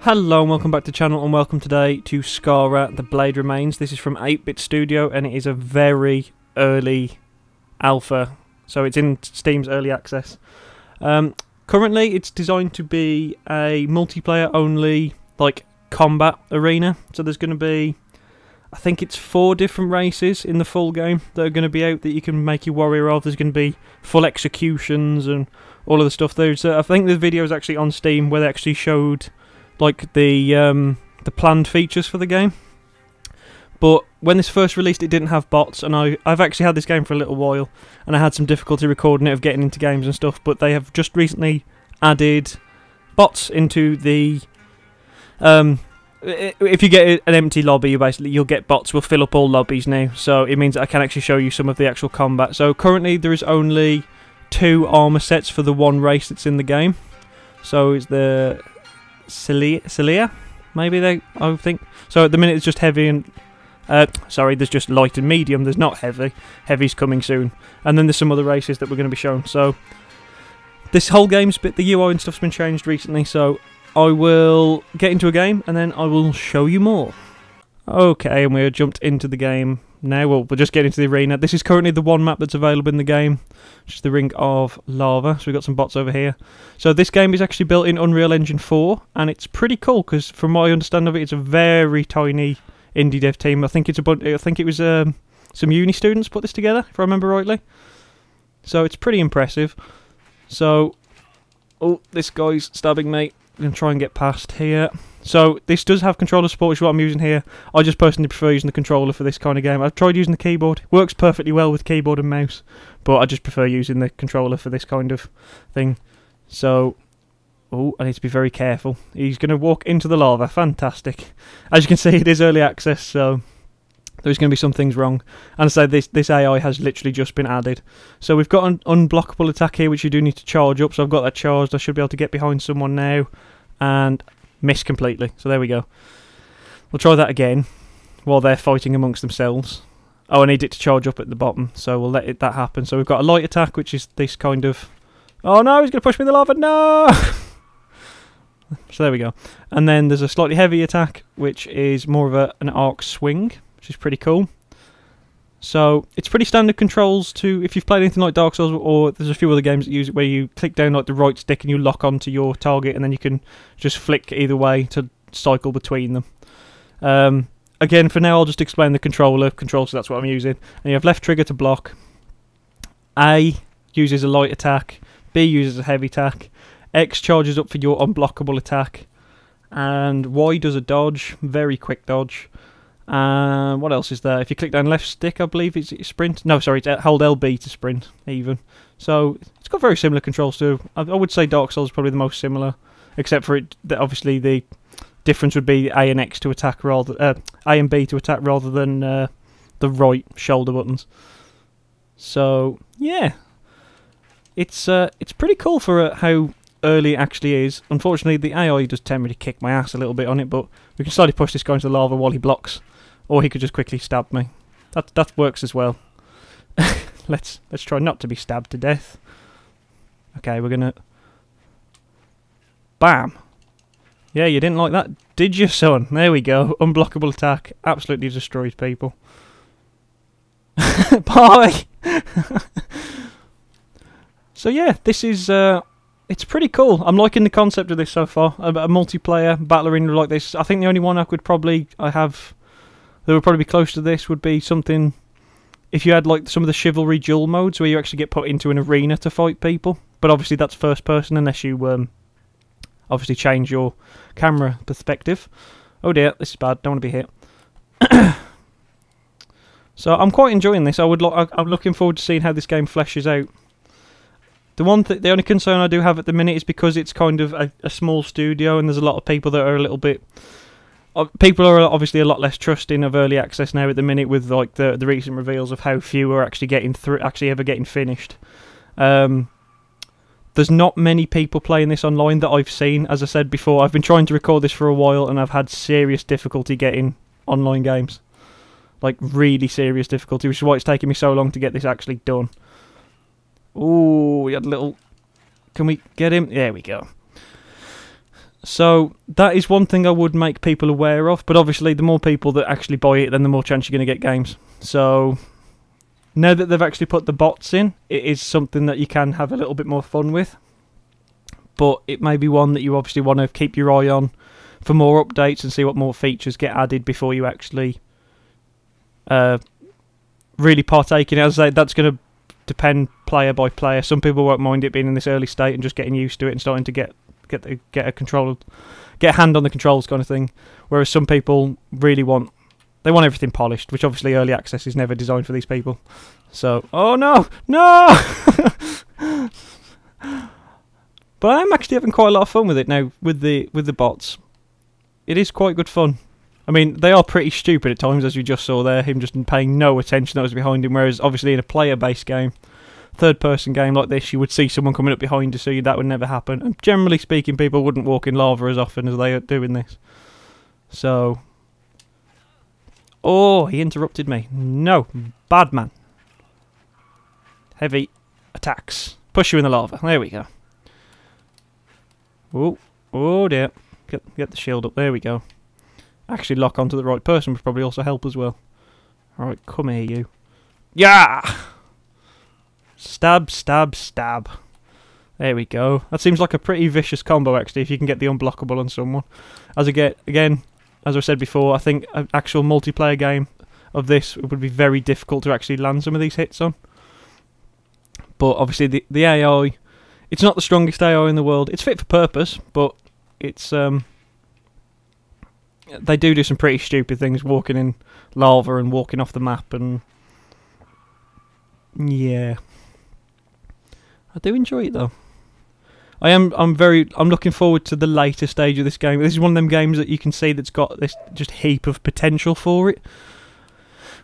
Hello and welcome back to the channel, and welcome today to Skara, The Blade Remains. This is from 8-Bit Studio and it is a very early alpha, so it's in Steam's early access. Currently it's designed to be a multiplayer only like combat arena, so there's going to be, I think it's 4 different races in the full game that are going to be out that you can make your warrior of. There's going to be full executions and all of the stuff. There's I think the video is actually on Steam where they actually showed like the planned features for the game. But when this first released, it didn't have bots, and I've actually had this game for a little while, and I had some difficulty recording it of getting into games and stuff. But they have just recently added bots into the. If you get an empty lobby, you'll get bots will fill up all lobbies now. So it means that I can actually show you some of the actual combat. So currently there is only 2 armor sets for the one race that's in the game. So it's the Celia, maybe I think. So at the minute it's just heavy and sorry, there's just light and medium. There's not heavy. Heavy's coming soon, and then there's some other races that we're going to be shown. So this whole game's the UI and stuff's been changed recently. So I will get into a game and then I will show you more. Okay, and we're jumped into the game now. Well, we'll just get into the arena. This is currently the one map that's available in the game, which is the Ring of Lava. So we've got some bots over here. So this game is actually built in Unreal Engine 4, and it's pretty cool because, from my understanding of it, it's a very tiny indie dev team. I think it was some uni students put this together, if I remember rightly. So it's pretty impressive. So, oh, this guy's stabbing me. I'm going to try and get past here. So this does have controller support, which is what I'm using here. I just personally prefer using the controller for this kind of game. I've tried using the keyboard. It works perfectly well with keyboard and mouse, but I just prefer using the controller for this kind of thing. So, oh, I need to be very careful. He's going to walk into the lava. Fantastic. As you can see, it is early access, so there's going to be some things wrong. And I say this AI has literally just been added. So we've got an unblockable attack here, which you do need to charge up. So I've got that charged. I should be able to get behind someone now and miss completely. So there we go. We'll try that again while they're fighting amongst themselves. Oh, I need it to charge up at the bottom, so we'll let that happen. So we've got a light attack, which is this kind of... Oh no, he's going to push me in the lava. No! So there we go. And then there's a slightly heavy attack, which is more of an arc swing, which is pretty cool. So it's pretty standard controls to, if you've played anything like Dark Souls, or there's a few other games that use it where you click down like the right stick and you lock onto your target, and then you can just flick either way to cycle between them. Again, for now I'll just explain the controls, so that's what I'm using. And you have left trigger to block. A uses a light attack. B uses a heavy attack. X charges up for your unblockable attack. And Y does a dodge, very quick dodge. What else is there? If you click down left stick, I believe it's sprint. No, sorry, it's hold LB to sprint, even. So it's got very similar controls too. I would say Dark Souls is probably the most similar, except for it. Obviously, the difference would be A and X to attack rather, A and B to attack rather than the right shoulder buttons. So yeah, it's pretty cool for how early it actually is. Unfortunately, the AI does tend to kick my ass a little bit on it, but we can slightly push this guy into the lava while he blocks. Or he could just quickly stab me. That works as well. Let's try not to be stabbed to death. Okay, we're gonna... Bam! Yeah, you didn't like that, did you, son? There we go. Unblockable attack. Absolutely destroys people. Bye! So yeah, this is... it's pretty cool. I'm liking the concept of this so far. A multiplayer battle arena like this. I think the only one that would probably be close to this would be something if you had like some of the chivalry duel modes where you actually get put into an arena to fight people. But obviously that's first person unless you obviously change your camera perspective. Oh dear, this is bad. Don't want to be hit. So I'm quite enjoying this. I'm looking forward to seeing how this game fleshes out. The only concern I do have at the minute is because it's kind of a small studio and there's a lot of people that are a little bit... People are obviously a lot less trusting of early access now at the minute with like the recent reveals of how few are actually ever getting finished. There's not many people playing this online that I've seen. As I said before, I've been trying to record this for a while and I've had serious difficulty getting online games. Like really serious difficulty, which is why it's taken me so long to get this actually done. Ooh, we had a little... Can we get him? There we go. So that is one thing I would make people aware of, but obviously the more people that actually buy it, then the more chance you're going to get games. So now that they've actually put the bots in, it is something that you can have a little bit more fun with. But it may be one that you obviously want to keep your eye on for more updates and see what more features get added before you actually really partake in it. As I say, that's going to depend player by player. Some people won't mind it being in this early state and just getting used to it and starting to get a hand on the controls kind of thing. Whereas some people really want everything polished, which obviously early access is never designed for these people. So, oh no, no! But I am actually having quite a lot of fun with it now with the bots. It is quite good fun. I mean, they are pretty stupid at times, as you just saw there. Him just paying no attention that was behind him. Whereas obviously in a player-based game, third-person game like this, you would see someone coming up behind you, so that would never happen. And generally speaking, people wouldn't walk in lava as often as they are doing this. So, oh, he interrupted me. No, bad man. Heavy attacks. Push you in the lava. There we go. Oh, oh dear. Get the shield up. There we go. Actually lock onto the right person would probably also help as well. Alright, come here, you. Yeah! Stab, stab, stab. There we go. That seems like a pretty vicious combo, actually, if you can get the unblockable on someone. Again, as I said before, I think an actual multiplayer game of this would be very difficult to actually land some of these hits on. But obviously the AI, it's not the strongest AI in the world. It's fit for purpose, but it's they do some pretty stupid things, walking in lava and walking off the map, and yeah, I do enjoy it though. I'm looking forward to the later stage of this game. This is one of them games that you can see that's got this just heap of potential for it,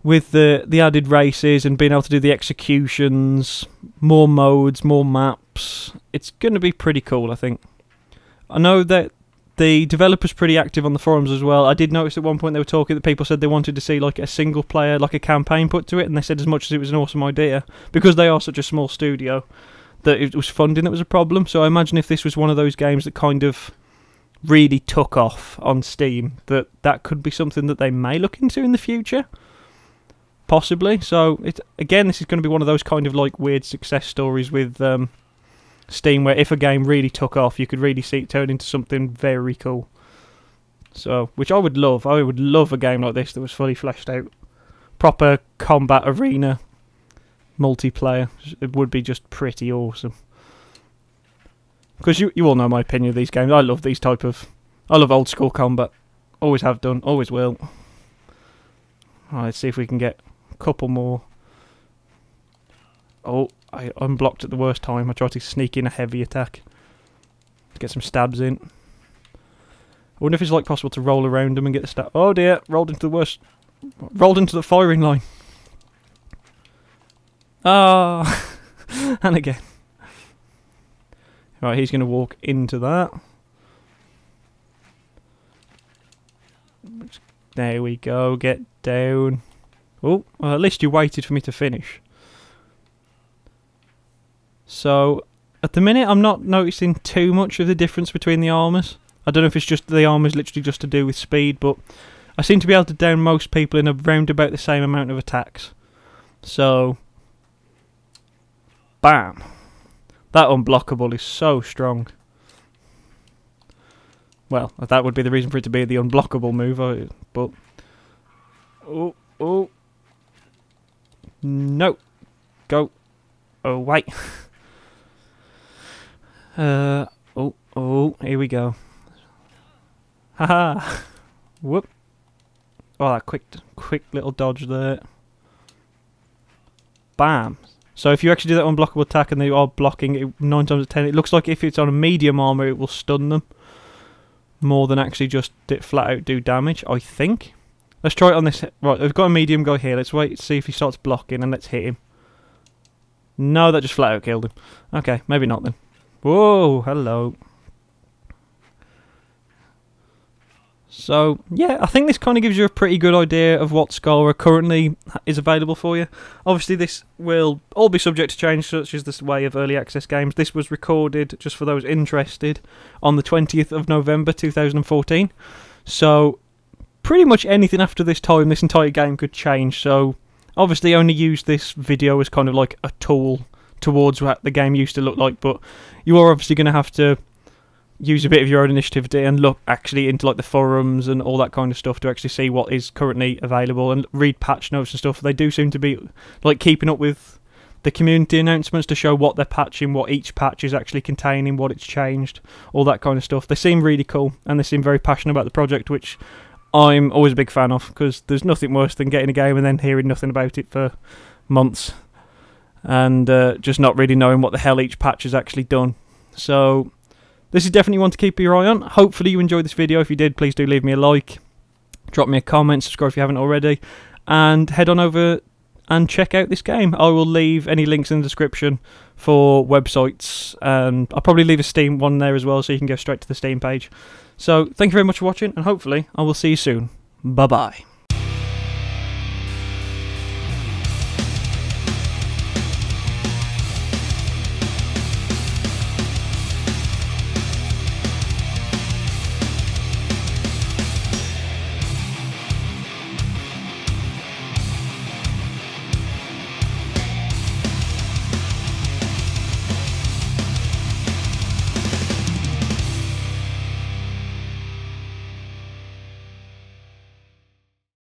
with the added races and being able to do the executions, more modes, more maps. It's going to be pretty cool, I think. I know that the developer's pretty active on the forums as well. I did notice at one point they were talking that people said they wanted to see like a single player, like a campaign put to it, and they said as much as it was an awesome idea, because they are such a small studio, that it was funding that was a problem. So I imagine if this was one of those games that kind of really took off on Steam, that could be something that they may look into in the future. Possibly. So, again, this is going to be one of those kind of like weird success stories with Steam, where if a game really took off, you could really see it turn into something very cool. So, which I would love. I would love a game like this that was fully fleshed out. Proper combat arena multiplayer. It would be just pretty awesome. Because you all know my opinion of these games. I love these type of... I love old school combat. Always have done. Always will. Right, let's see if we can get a couple more. Oh, I unblocked at the worst time. I tried to sneak in a heavy attack to get some stabs in. I wonder if it's like possible to roll around them and get the stab. Oh dear, rolled into the firing line. Ah, and again. Right, he's going to walk into that. There we go, get down. Oh, well, at least you waited for me to finish. So, at the minute I'm not noticing too much of the difference between the armours. I don't know if it's just the armour's literally just to do with speed, but I seem to be able to down most people in around about the same amount of attacks. So, bam. That unblockable is so strong. Well, that would be the reason for it to be the unblockable move, but... Oh, oh. No. Go away. Oh, here we go. Haha. Whoop. Oh, that quick little dodge there. Bam. So if you actually do that unblockable attack and they are blocking it 9 times out of 10, it looks like if it's on a medium armour it will stun them more than actually just flat out do damage, I think. Let's try it on this. Right, we've got a medium guy here. Let's wait and see if he starts blocking and let's hit him. No, that just flat out killed him. Okay, maybe not then. Whoa, hello. So yeah, I think this kind of gives you a pretty good idea of what Skara currently is available for you. Obviously this will all be subject to change, such as this way of early access games. This was recorded, just for those interested, on the 20th of November 2014. So pretty much anything after this time, this entire game could change. So obviously only use this video as kind of like a tool towards what the game used to look like, but you are obviously going to have to use a bit of your own initiative and look actually into like the forums and all that kind of stuff to actually see what is currently available and read patch notes and stuff. They do seem to be like keeping up with the community announcements to show what they're patching, what each patch is actually containing, what it's changed, all that kind of stuff. They seem really cool and they seem very passionate about the project, which I'm always a big fan of, because there's nothing worse than getting a game and then hearing nothing about it for months and just not really knowing what the hell each patch has actually done. So this is definitely one to keep your eye on. Hopefully you enjoyed this video. If you did, please do leave me a like, drop me a comment, subscribe if you haven't already, and head on over and check out this game. I will leave any links in the description for websites, and I'll probably leave a Steam one there as well, so you can go straight to the Steam page. So thank you very much for watching, and hopefully I will see you soon. Bye bye.